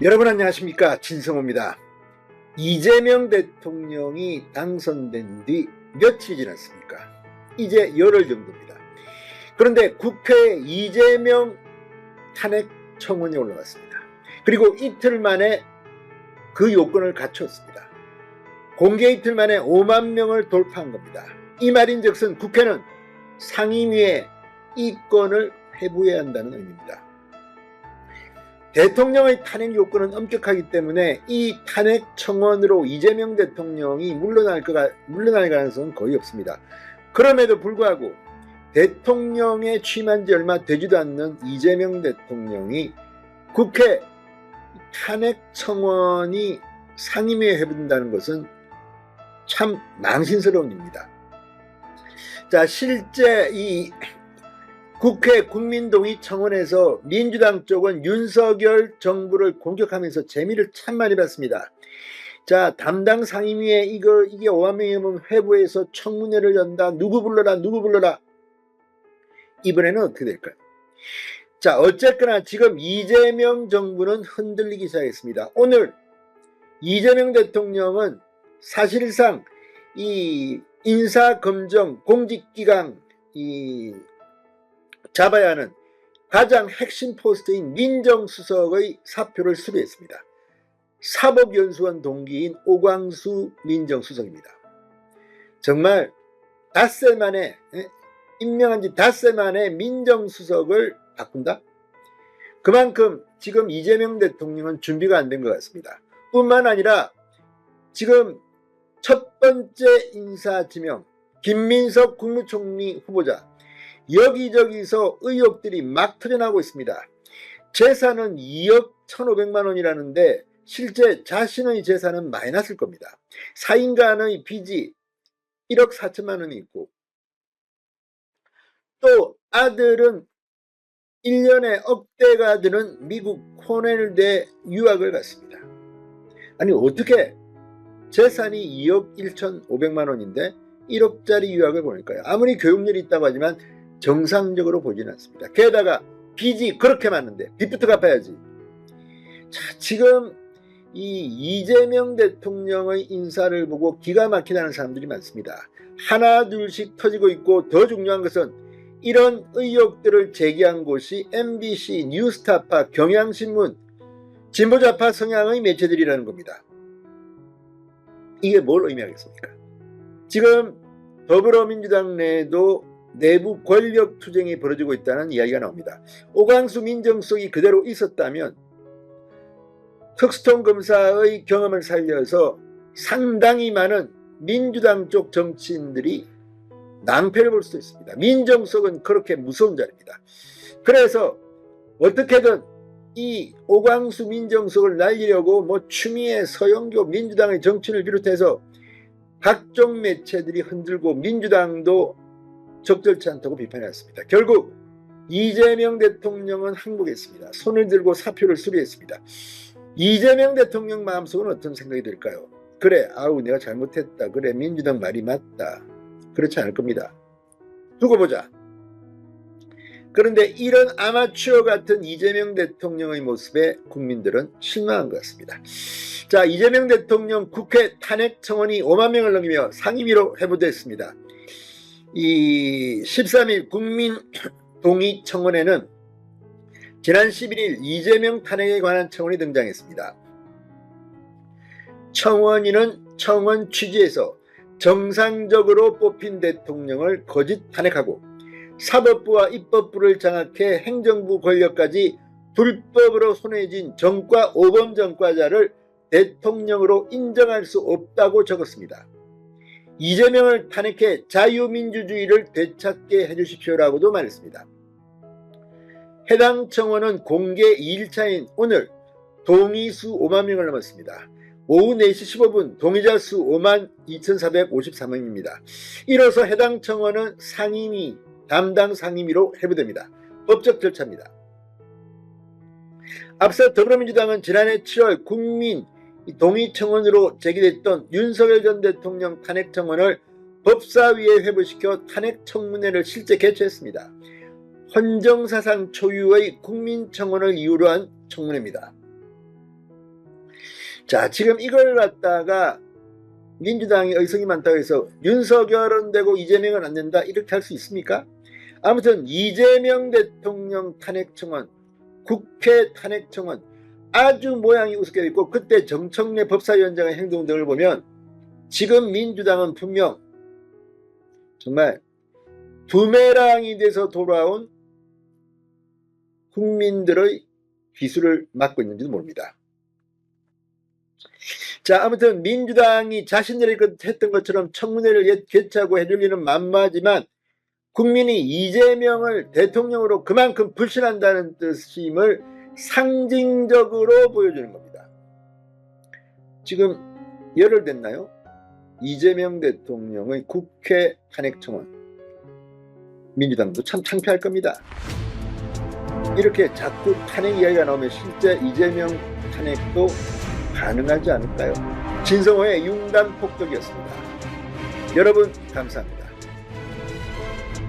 여러분 안녕하십니까, 진성호입니다. 이재명 대통령이 당선된 뒤 며칠 지났습니까? 이제 열흘 정도입니다. 그런데 국회에 이재명 탄핵 청원이 올라왔습니다. 그리고 이틀 만에 그 요건을 갖췄습니다. 공개 이틀 만에 5만 명을 돌파한 겁니다. 이 말인즉슨 국회는 상임위에 이 건을 회부해야 한다는 의미입니다. 대통령의 탄핵 요건은 엄격하기 때문에 이 탄핵 청원으로 이재명 대통령이 물러날 가능성은 거의 없습니다. 그럼에도 불구하고 대통령에 취임한 지 얼마 되지도 않는 이재명 대통령이 국회 탄핵 청원이 상임위에 회부된다는 것은 참 망신스러운 일입니다. 자, 실제 이 국회 국민동의 청원에서 민주당 쪽은 윤석열 정부를 공격하면서 재미를 참 많이 봤습니다. 자, 담당 상임위에 이게 5만 명이면 회부해서 청문회를 연다. 누구 불러라. 이번에는 어떻게 될까요? 자, 어쨌거나 지금 이재명 정부는 흔들리기 시작했습니다. 오늘 이재명 대통령은 사실상 이 인사검증 공직기강 잡아야 하는 가장 핵심 포스트인 민정수석의 사표를 수리했습니다. 사법연수원 동기인 오광수 민정수석입니다. 정말 닷새 만에, 임명한 지 닷새 만에 민정수석을 바꾼다? 그만큼 지금 이재명 대통령은 준비가 안 된 것 같습니다. 뿐만 아니라 지금 첫 번째 인사 지명 김민석 국무총리 후보자, 여기저기서 의혹들이 막 터져나오고 있습니다. 재산은 2억 1,500만 원이라는데 실제 자신의 재산은 마이너스일 겁니다. 사인간의 빚이 1억 4천만 원이 있고, 또 아들은 1년에 억대가 드는 미국 코넬대 유학을 갔습니다. 아니, 어떻게 재산이 2억 1,500만 원인데 1억짜리 유학을 보낼까요? 아무리 교육열이 있다고 하지만 정상적으로 보지는 않습니다. 게다가 빚이 그렇게 많은데 빚부터 갚아야지. 자, 지금 이 이재명 대통령의 인사를 보고 기가 막히다는 사람들이 많습니다. 하나 둘씩 터지고 있고, 더 중요한 것은 이런 의혹들을 제기한 곳이 MBC, 뉴스타파, 경향신문, 진보좌파 성향의 매체들이라는 겁니다. 이게 뭘 의미하겠습니까? 지금 더불어민주당 내에도 내부 권력 투쟁이 벌어지고 있다는 이야기가 나옵니다. 오광수 민정수석이 그대로 있었다면 특수통 검사의 경험을 살려서 상당히 많은 민주당 쪽 정치인들이 낭패를 볼 수도 있습니다. 민정수석은 그렇게 무서운 자리입니다. 그래서 어떻게든 이 오광수 민정수석을 날리려고 추미애, 서영교, 민주당의 정치인을 비롯해서 각종 매체들이 흔들고 민주당도 적절치 않다고 비판했습니다. 결국 이재명 대통령은 항복했습니다. 손을 들고 사표를 수리했습니다. 이재명 대통령 마음속은 어떤 생각이 들까요? 그래, 내가 잘못했다. 그래, 민주당 말이 맞다. 그렇지 않을 겁니다. 두고 보자. 그런데 이런 아마추어 같은 이재명 대통령의 모습에 국민들은 실망한 것 같습니다. 자, 이재명 대통령 국회 탄핵 청원이 5만 명을 넘기며 상임위로 회부됐습니다. 이 13일 국민 동의 청원에는 지난 11일 이재명 탄핵에 관한 청원이 등장했습니다. 청원인은 청원 취지에서 정상적으로 뽑힌 대통령을 거짓 탄핵하고 사법부와 입법부를 장악해 행정부 권력까지 불법으로 손에 쥔 전과 오범 전과자를 대통령으로 인정할 수 없다고 적었습니다. 이재명을 탄핵해 자유민주주의를 되찾게 해주십시오라고도 말했습니다. 해당 청원은 공개 2일차인 오늘 동의수 5만 명을 넘었습니다. 오후 4시 15분 동의자 수 5만 2,453명입니다. 이로써 해당 청원은 상임위, 담당 상임위로 회부됩니다. 법적 절차입니다. 앞서 더불어민주당은 지난해 7월 국민 동의 청원으로 제기됐던 윤석열 전 대통령 탄핵 청원을 법사위에 회부시켜 탄핵 청문회를 실제 개최했습니다. 헌정사상 초유의 국민청원을 이유로 한 청문회입니다. 자, 지금 이걸 갖다가 민주당이 의석이 많다고 해서 윤석열은 되고 이재명은 안 된다 이렇게 할 수 있습니까? 아무튼 이재명 대통령 탄핵청원, 국회 탄핵청원 아주 모양이 우습게 있고, 그때 정청래 법사위원장의 행동 등을 보면 지금 민주당은 분명 정말 부메랑이 돼서 돌아온 국민들의 기술을 맡고 있는지도 모릅니다. 자, 아무튼 민주당이 자신들이 했던 것처럼 청문회를 개최하고 해줄 일은 만무하지만 국민이 이재명을 대통령으로 그만큼 불신한다는 뜻임을 상징적으로 보여주는 겁니다. 지금 열흘 됐나요? 이재명 대통령의 국회 탄핵청원, 민주당도 참 창피할 겁니다. 이렇게 자꾸 탄핵 이야기가 나오면 실제 이재명 탄핵도 가능하지 않을까요? 진성호의 융단 폭격이었습니다. 여러분 감사합니다.